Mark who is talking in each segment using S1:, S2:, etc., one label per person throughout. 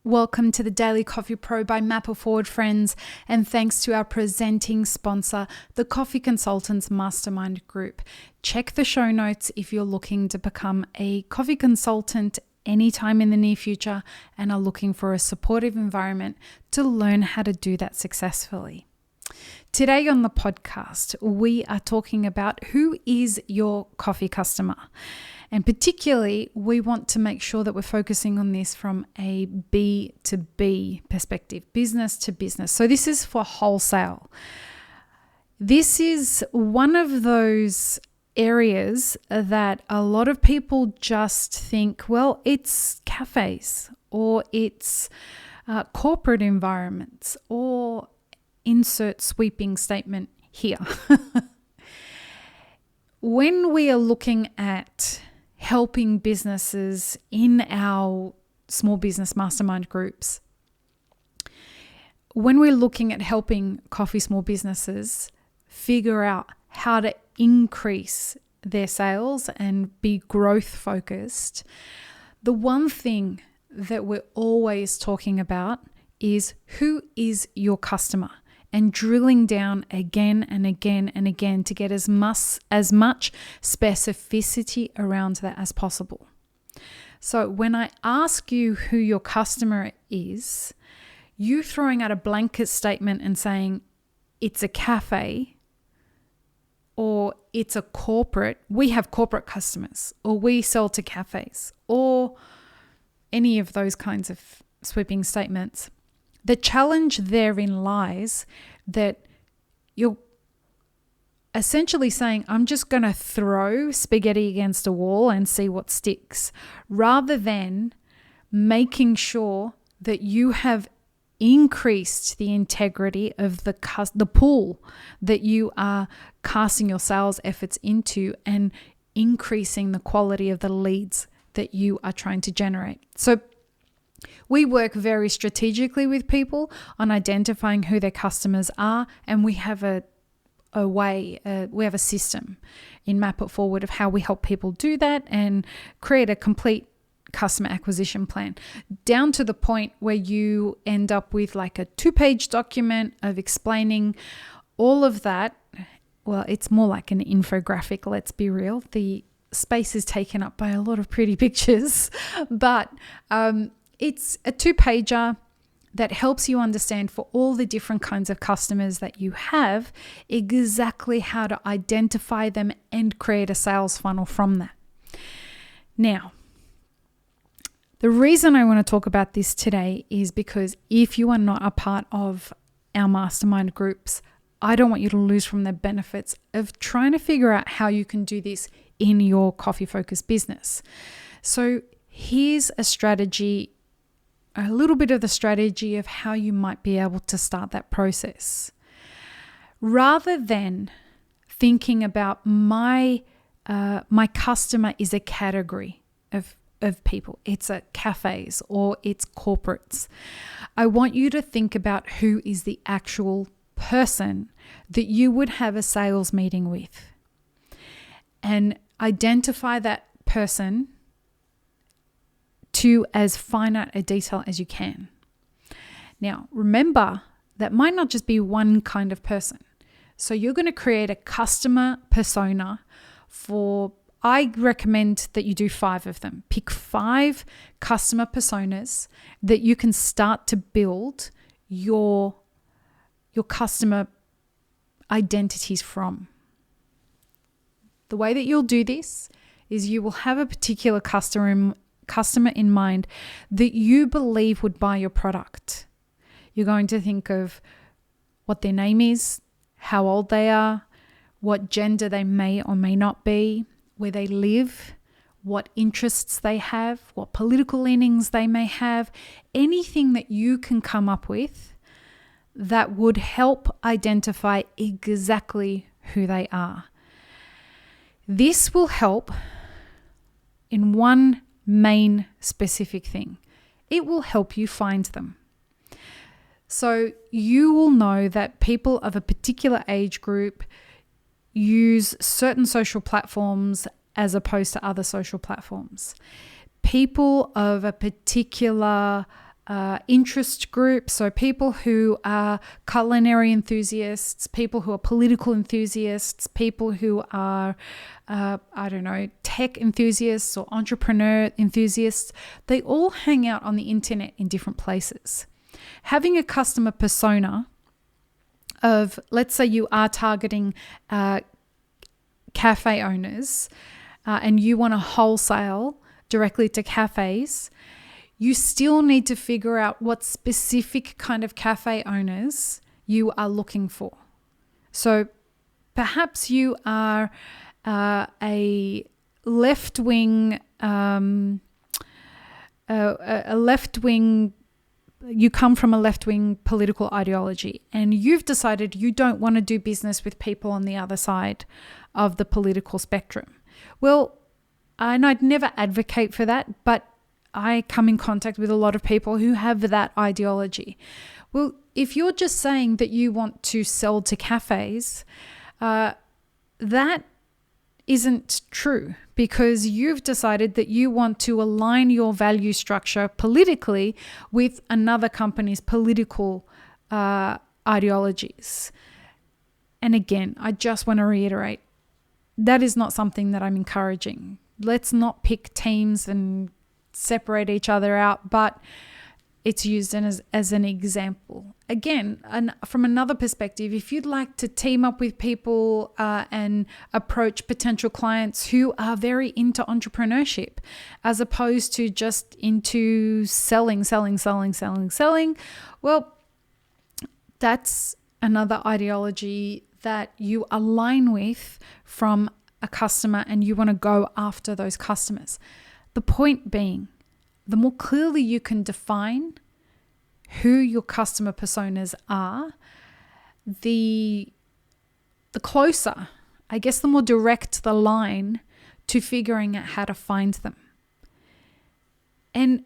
S1: Welcome to the Daily Coffee Pro by Map It Forward, friends, and thanks to our presenting sponsor, the Coffee Consultants Mastermind Group. Check the show notes if you're looking to become a coffee consultant anytime in the near future and are looking for a supportive environment to learn how to do that successfully. Today on the podcast, we are talking about who is your coffee customer. And particularly, we want to make sure that we're focusing on this from a B2B perspective, business to business. So this is for wholesale. This is one of those areas that a lot of people just think, well, it's cafes or it's corporate environments or insert sweeping statement here. When we are looking at helping businesses in our small business mastermind groups, when we're looking at helping coffee small businesses figure out how to increase their sales and be growth focused, the one thing that we're always talking about is who is your customer, and drilling down again and again and again to get as much specificity around that as possible. So when I ask you who your customer is, you throwing out a blanket statement and saying it's a cafe or it's a corporate, we have corporate customers, or we sell to cafes, or any of those kinds of sweeping statements. The challenge therein lies that you're essentially saying, I'm just going to throw spaghetti against a wall and see what sticks, rather than making sure that you have increased the integrity of the pool that you are casting your sales efforts into and increasing the quality of the leads that you are trying to generate. So we work very strategically with people on identifying who their customers are, and we have a system in Map It Forward of how we help people do that and create a complete customer acquisition plan, down to the point where you end up with like a 2-page document of explaining all of that. Well, it's more like an infographic, let's be real. The space is taken up by a lot of pretty pictures, but it's a 2-pager that helps you understand for all the different kinds of customers that you have, exactly how to identify them and create a sales funnel from that. Now, the reason I want to talk about this today is because if you are not a part of our mastermind groups, I don't want you to lose from the benefits of trying to figure out how you can do this in your coffee-focused business. So here's a strategy, a little bit of the strategy of how you might be able to start that process. Rather than thinking about my customer is a category of people, it's a cafes or it's corporates, I want you to think about who is the actual person that you would have a sales meeting with, and identify that person to as finite a detail as you can. Now, remember, that might not just be one kind of person. So you're going to create a customer persona I recommend that you do 5 of them. Pick 5 customer personas that you can start to build your customer identities from. The way that you'll do this is you will have a particular customer in mind that you believe would buy your product. You're going to think of what their name is, how old they are, what gender they may or may not be, where they live, what interests they have, what political leanings they may have, anything that you can come up with that would help identify exactly who they are. This will help in one main specific thing. It will help you find them. So you will know that people of a particular age group use certain social platforms as opposed to other social platforms. People of a particular interest groups, so people who are culinary enthusiasts, people who are political enthusiasts, people who are, tech enthusiasts or entrepreneur enthusiasts. They all hang out on the internet in different places. Having a customer persona of, let's say you are targeting cafe owners and you want to wholesale directly to cafes, you still need to figure out what specific kind of cafe owners you are looking for. So perhaps you are a left-wing, you come from a left-wing political ideology and you've decided you don't want to do business with people on the other side of the political spectrum. Well, and I'd never advocate for that, but I come in contact with a lot of people who have that ideology. Well, if you're just saying that you want to sell to cafes, that isn't true, because you've decided that you want to align your value structure politically with another company's political ideologies. And again, I just want to reiterate, that is not something that I'm encouraging. Let's not pick teams and separate each other out, but it's used as an example. Again, from another perspective, if you'd like to team up with people and approach potential clients who are very into entrepreneurship as opposed to just into selling, well, that's another ideology that you align with from a customer, and you want to go after those customers. The point being, the more clearly you can define who your customer personas are, the closer, I guess, the more direct the line to figuring out how to find them. And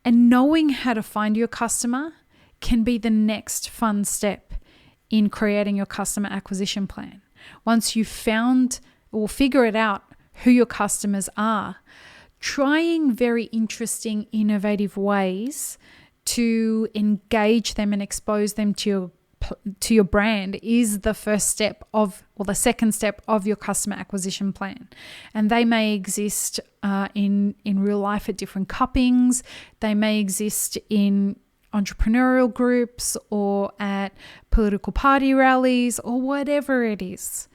S1: knowing how to find your customer can be the next fun step in creating your customer acquisition plan. Once you've found or figure it out who your customers are, trying very interesting, innovative ways to engage them and expose them to your brand is the first step of, or the second step of your customer acquisition plan. And they may exist in real life at different cuppings. They may exist in entrepreneurial groups or at political party rallies or whatever it is.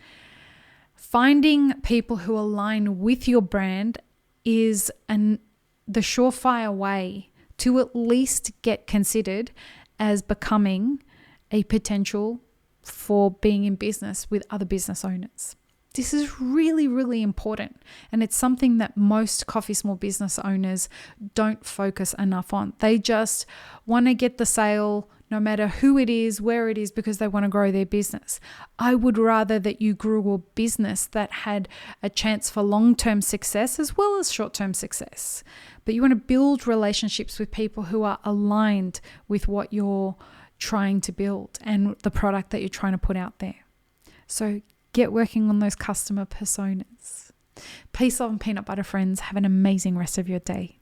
S1: Finding people who align with your brand is the surefire way to at least get considered as becoming a potential for being in business with other business owners. This is really, really important, and it's something that most coffee small business owners don't focus enough on. They just want to get the sale no matter who it is, where it is, because they want to grow their business. I would rather that you grew a business that had a chance for long-term success as well as short-term success. But you want to build relationships with people who are aligned with what you're trying to build and the product that you're trying to put out there. So get working on those customer personas. Peace, love, and peanut butter, friends. Have an amazing rest of your day.